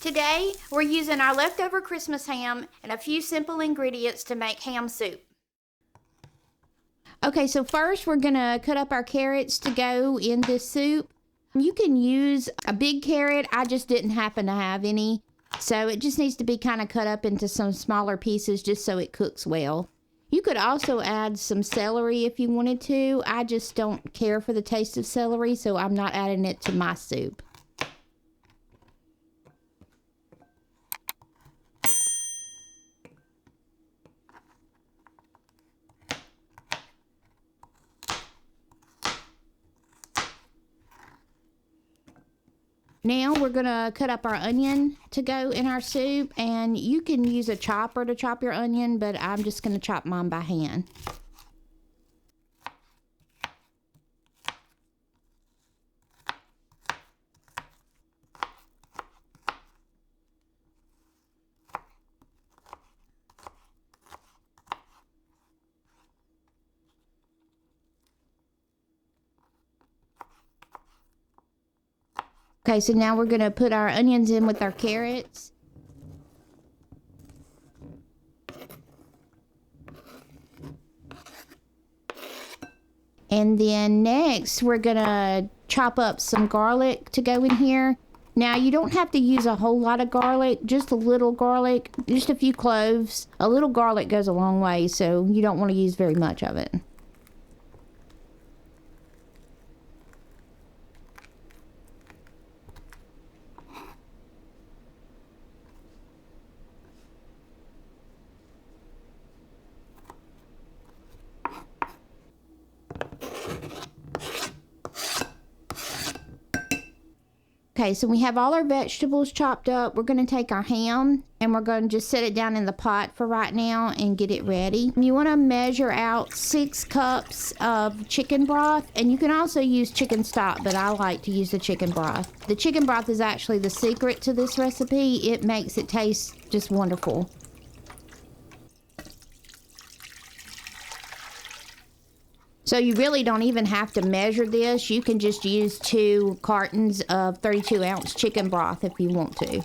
Today, we're using our leftover Christmas ham and a few simple ingredients to make ham soup. Okay, so first we're gonna cut up our carrots to go in this soup. You can use a big carrot. I just didn't happen to have any. So it just needs to be kind of cut up into some smaller pieces just so it cooks well. You could also add some celery if you wanted to. I just don't care for the taste of celery, so I'm not adding it to my soup. Now we're gonna cut up our onion to go in our soup, and you can use a chopper to chop your onion, but I'm just gonna chop mine by hand. Okay, so now we're gonna put our onions in with our carrots. And then next, we're gonna chop up some garlic to go in here. Now, you don't have to use a whole lot of garlic, just a little garlic, just a few cloves. A little garlic goes a long way, so you don't want to use very much of it. Okay, so we have all our vegetables chopped up. We're going to take our ham and we're going to just set it down in the pot for right now and get it ready. You want to measure out 6 cups of chicken broth, and you can also use chicken stock, but I like to use the chicken broth. The chicken broth is actually the secret to this recipe. It makes it taste just wonderful. So you really don't even have to measure this. You can just use 2 cartons of 32-ounce chicken broth if you want to.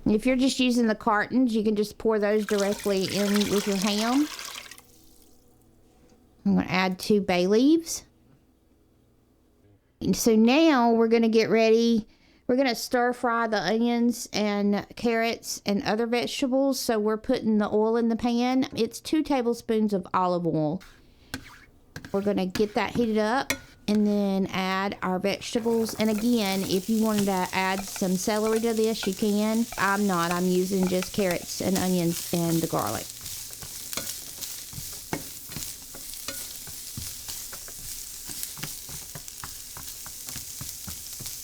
If you're just using the cartons, you can just pour those directly in with your ham. I'm going to add 2 bay leaves. And so now we're going to get ready. We're going to stir fry the onions and carrots and other vegetables. So we're putting the oil in the pan. It's 2 tablespoons of olive oil. We're going to get that heated up and then add our vegetables. And again, if you wanted to add some celery to this, you can. I'm not. I'm using just carrots and onions and the garlic.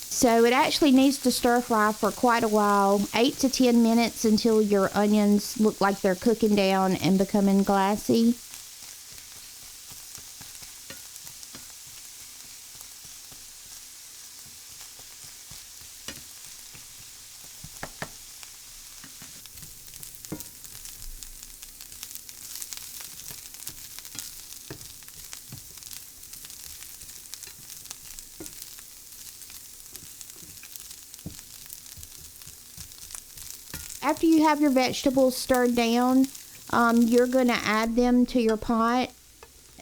So it actually needs to stir fry for quite a while, 8 to 10 minutes, until your onions look like they're cooking down and becoming glassy. After you have your vegetables stirred down, you're going to add them to your pot.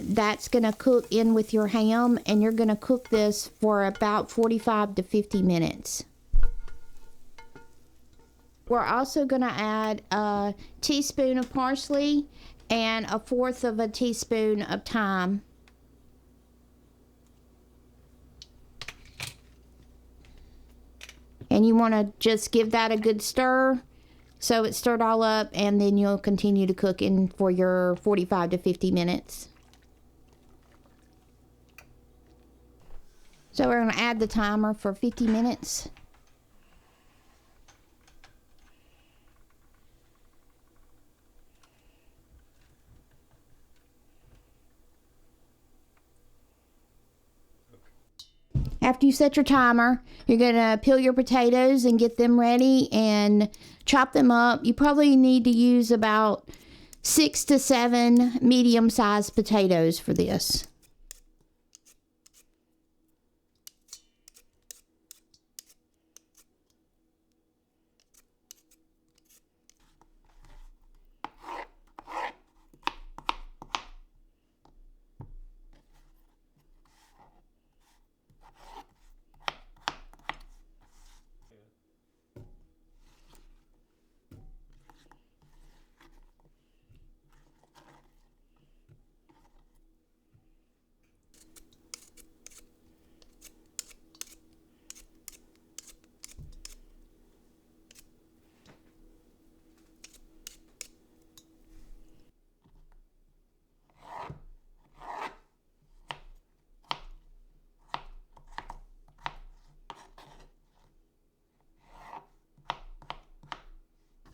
That's going to cook in with your ham, and you're going to cook this for about 45 to 50 minutes. We're also going to add a teaspoon of parsley and 1/4 of a teaspoon of thyme. And you want to just give that a good stir. So it's stirred all up, and then you'll continue to cook in for your 45 to 50 minutes. So we're going to add the timer for 50 minutes. After you set your timer, you're going to peel your potatoes and get them ready and chop them up. You probably need to use about 6 to 7 medium-sized potatoes for this.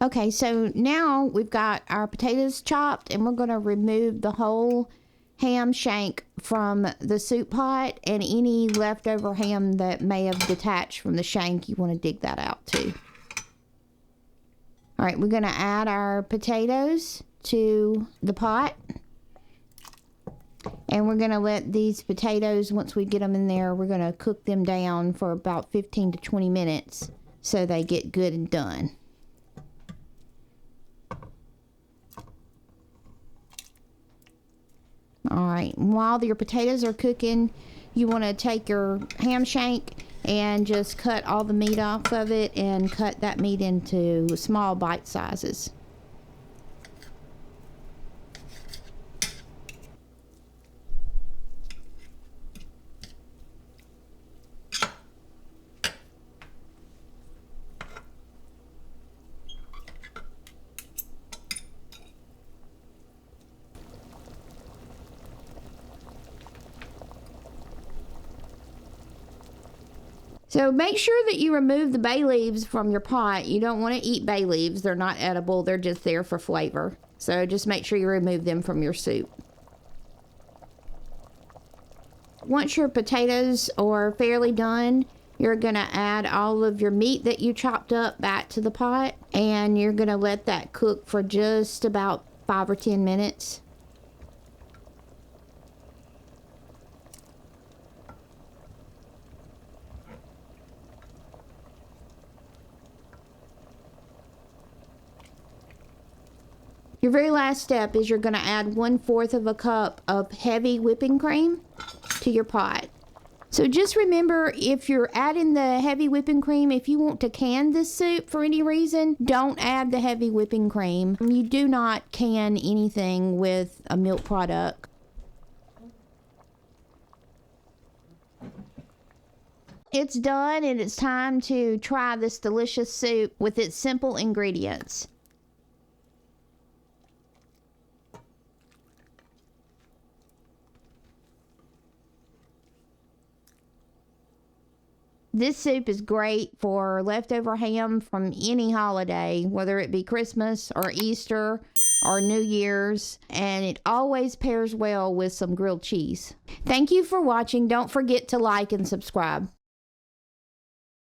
Okay, so now we've got our potatoes chopped, and we're going to remove the whole ham shank from the soup pot, and any leftover ham that may have detached from the shank, you want to dig that out too. All right, we're going to add our potatoes to the pot, and we're going to let these potatoes, once we get them in there, we're going to cook them down for about 15 to 20 minutes so they get good and done. All right, while your potatoes are cooking, you want to take your ham shank and just cut all the meat off of it and cut that meat into small bite sizes. So make sure that you remove the bay leaves from your pot. You don't want to eat bay leaves. They're not edible. They're just there for flavor. So just make sure you remove them from your soup. Once your potatoes are fairly done, you're going to add all of your meat that you chopped up back to the pot, and you're going to let that cook for just about 5 or 10 minutes. Your very last step is you're going to add 1/4 of a cup of heavy whipping cream to your pot. So just remember, if you're adding the heavy whipping cream, if you want to can this soup for any reason, don't add the heavy whipping cream. You do not can anything with a milk product. It's done, and it's time to try this delicious soup with its simple ingredients. This soup is great for leftover ham from any holiday, whether it be Christmas or Easter or New Year's, and it always pairs well with some grilled cheese. Thank you for watching. Don't forget to like and subscribe.